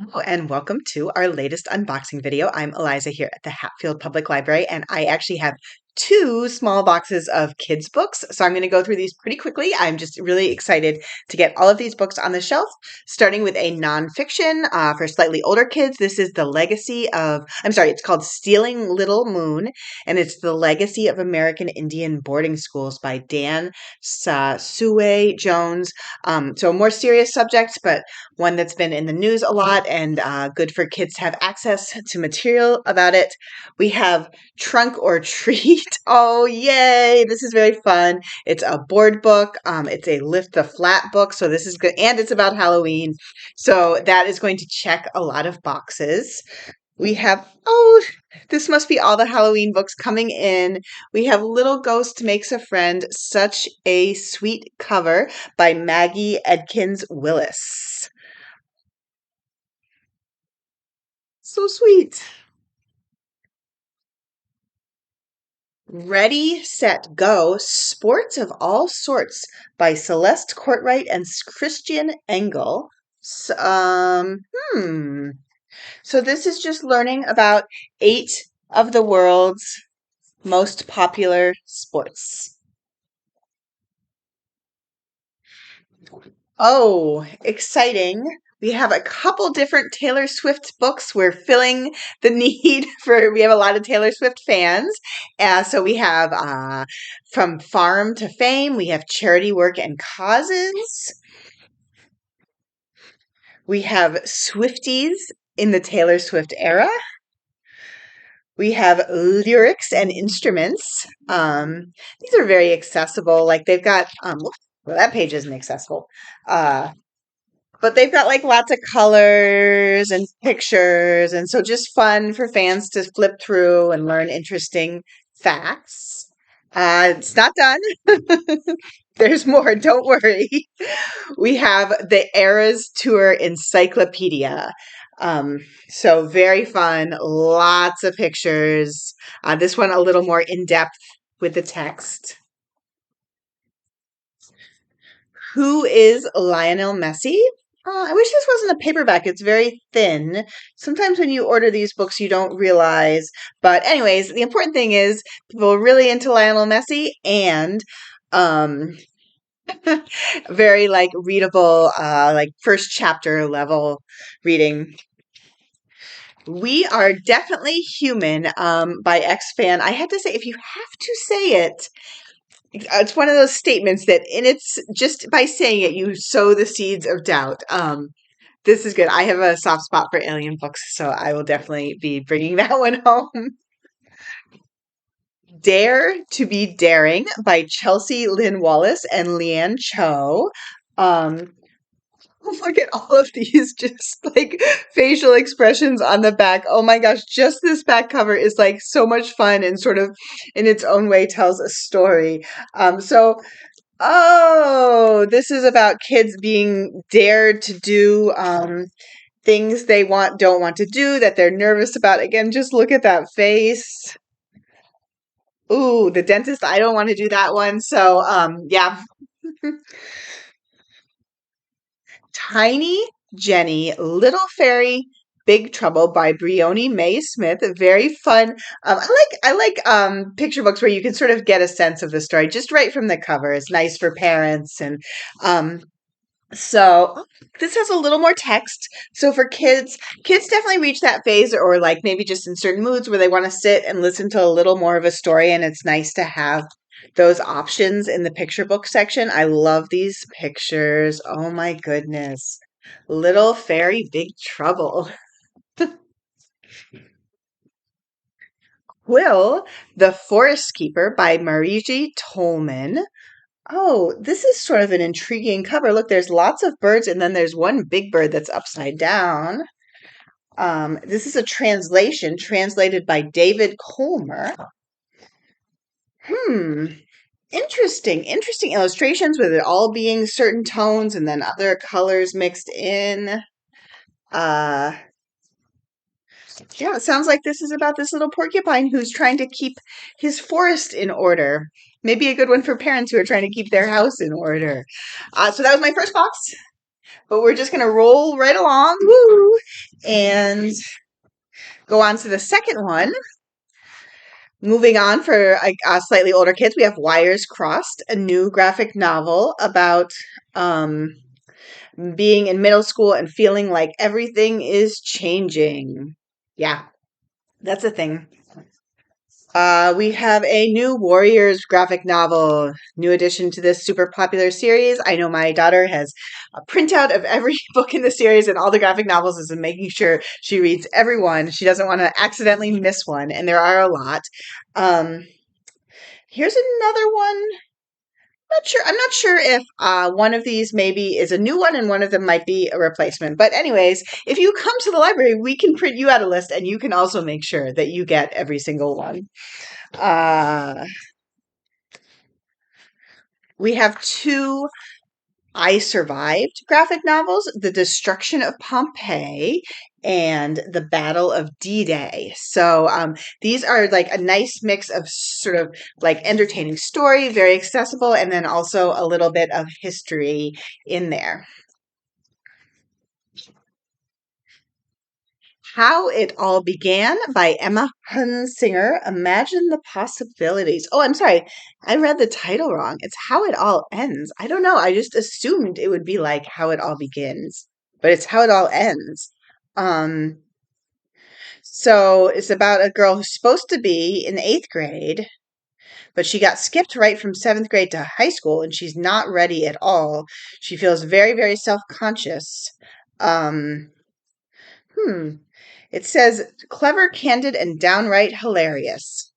Hello and welcome to our latest unboxing video. I'm Eliza here at the Hatfield Public Library, and I actually have two small boxes of kids' books. So I'm going to go through these pretty quickly. I'm just really excited to get all of these books on the shelf, starting with a nonfiction for slightly older kids. This is it's called Stealing Little Moon, and it's The Legacy of American Indian Boarding Schools by Dan Sue Jones. So a more serious subject, but one that's been in the news a lot and good for kids to have access to material about it. We have Trunk or Treat. Oh, yay! This is very fun. It's a board book. It's a lift the flat book. So this is good. And it's about Halloween. So that is going to check a lot of boxes. We have, this must be all the Halloween books coming in. We have Little Ghost Makes a Friend, Such a Sweet Cover by Maggie, Edkins, Willis. So sweet. Ready, Set, Go, Sports of All Sorts by Celeste Courtwright and Christian Engel. So, So this is just learning about 8 of the world's most popular sports. Oh, exciting. We have a couple different Taylor Swift books. We're filling the need we have a lot of Taylor Swift fans. So we have From Farm to Fame, we have Charity Work and Causes. We have Swifties in the Taylor Swift era. We have Lyrics and Instruments. These are very accessible. Like they've got, well, that page isn't accessible. But they've got like lots of colors and pictures, and so just fun for fans to flip through and learn interesting facts. It's not done. There's more, don't worry. We have the Eras Tour Encyclopedia. So very fun, lots of pictures. This one a little more in-depth with the text. Who is Lionel Messi? I wish this wasn't a paperback. It's very thin. Sometimes when you order these books, you don't realize. But anyways, the important thing is people are really into Lionel Messi and very like readable, like first chapter level reading. We Are Definitely Human by X-Fan. I had to say, if you have to say it, it's one of those statements that just by saying it, you sow the seeds of doubt. This is good. I have a soft spot for alien books, so I will definitely be bringing that one home. Dare to be Daring by Chelsea Lynn Wallace and Leanne Cho. Look at all of these just like facial expressions on the back. Oh my gosh, just this back cover is like so much fun and sort of in its own way tells a story. This is about kids being dared to do things they don't want to do, that they're nervous about. Again, just look at that face. Ooh, the dentist, I don't want to do that one. So, yeah. Tiny Jenny, Little Fairy, Big Trouble by Briony May Smith. Very fun. I like picture books where you can sort of get a sense of the story just right from the cover. It's nice for parents, and so this has a little more text. So for kids definitely reach that phase, or like maybe just in certain moods where they want to sit and listen to a little more of a story, and it's nice to have those options in the picture book section. I love these pictures. Oh my goodness. Little Fairy, Big Trouble. Quill, The Forest Keeper by Marije Tolman. Oh, this is sort of an intriguing cover. Look, there's lots of birds, and then there's one big bird that's upside down. This is a translation translated by David Colmer. Interesting illustrations with it all being certain tones and then other colors mixed in. Yeah, it sounds like this is about this little porcupine who's trying to keep his forest in order. Maybe a good one for parents who are trying to keep their house in order. So that was my first box, but we're just going to roll right along. Woo! And go on to the second one. Moving on for slightly older kids, we have Wires Crossed, a new graphic novel about being in middle school and feeling like everything is changing. Yeah, that's a thing. We have a new Warriors graphic novel, new addition to this super popular series. I know my daughter has a printout of every book in the series and all the graphic novels is making sure she reads every one. She doesn't want to accidentally miss one, and there are a lot. Um, Here's another one. Not sure. I'm not sure if one of these maybe is a new one and one of them might be a replacement. But anyways, if you come to the library, we can print you out a list, and you can also make sure that you get every single one. We have two I Survived graphic novels, The Destruction of Pompeii and The Battle of D-Day. So these are like a nice mix of sort of like entertaining story, very accessible, and then also a little bit of history in there. How It All Began by Emma Hunsinger. Imagine the possibilities. Oh, I'm sorry. I read the title wrong. It's How It All Ends. I don't know. I just assumed it would be like How It All Begins, but it's How It All Ends. Um, so it's about a girl who's supposed to be in eighth grade, but she got skipped right from seventh grade to high school, and she's not ready at all. She feels very, very self-conscious. Um, hmm. It says clever, candid, and downright hilarious.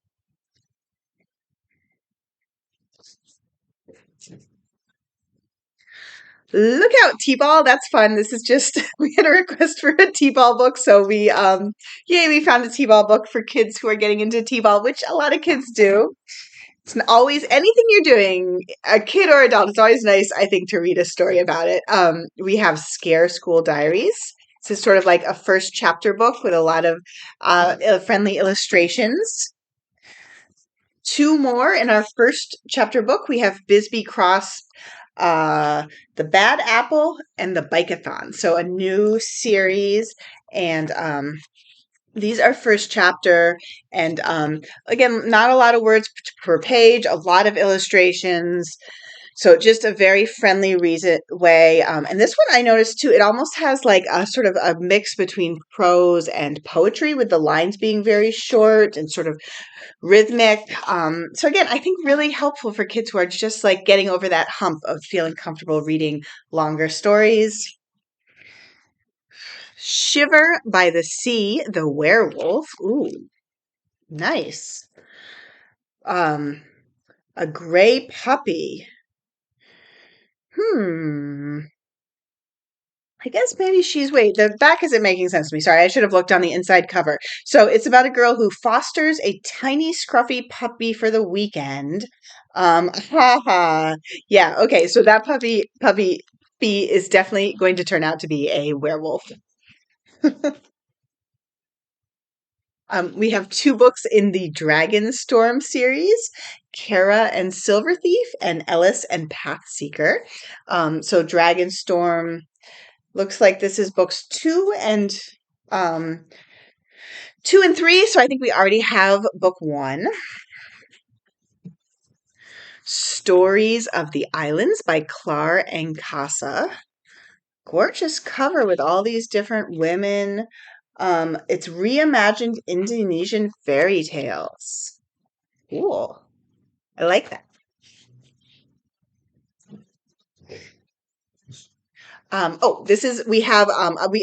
Look out, T-ball. That's fun. This is just we had a request for a T-ball book, so we found a T-ball book for kids who are getting into T-ball, which a lot of kids do. It's always anything you're doing, a kid or adult, it's always nice, I think, to read a story about it. We have Scare School Diaries. This is sort of like a first chapter book with a lot of friendly illustrations. Two more in our first chapter book. We have Bisbee Cross, The Bad Apple, and the Bike-A-Thon. So a new series, and these are first chapter, and again, not a lot of words per page, a lot of illustrations. So just a very friendly way. And this one I noticed too, it almost has like a sort of a mix between prose and poetry, with the lines being very short and sort of rhythmic. So again, I think really helpful for kids who are just like getting over that hump of feeling comfortable reading longer stories. Shiver-by-the-Sea, the Were-Woof. Ooh, nice. Um, a gray puppy. Hmm. I guess maybe wait, the back isn't making sense to me. Sorry, I should have looked on the inside cover. So it's about a girl who fosters a tiny, scruffy puppy for the weekend. Haha. Yeah, okay, so that puppy is definitely going to turn out to be a werewolf. We have two books in the Dragonstorm series, Cara and Silverthief, and Ellis and Pathseeker. So Dragonstorm looks like this is books um, 2 and 3. So I think we already have book 1. Stories of the Islands by Clara and Casa. Gorgeous cover with all these different women. It's reimagined Indonesian fairy tales. Cool. I like that. We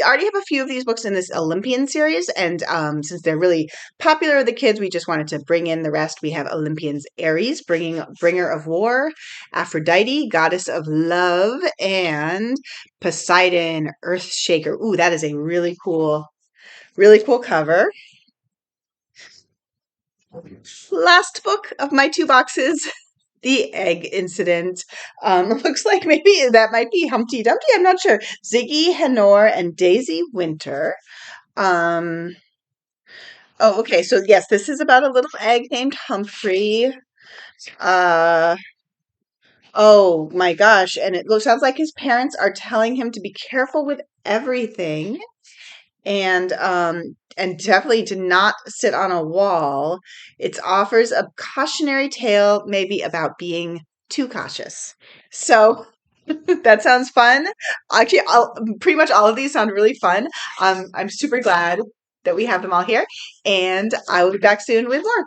already have a few of these books in this Olympian series, and since they're really popular with the kids, we just wanted to bring in the rest. We have Olympians Ares, bringer of war, Aphrodite, goddess of love, and Poseidon, earthshaker. Ooh, that is a really cool cover. Last book of my 2 boxes. The egg incident. Looks like maybe that might be Humpty Dumpty. I'm not sure. Ziggy Henor and Daisy Winter. Um, okay. So yes, this is about a little egg named Humphrey. Uh, oh my gosh. And it sounds like his parents are telling him to be careful with everything. and definitely to not sit on a wall. It offers a cautionary tale, maybe about being too cautious. So that sounds fun. Actually, pretty much all of these sound really fun. I'm super glad that we have them all here, and I will be back soon with more.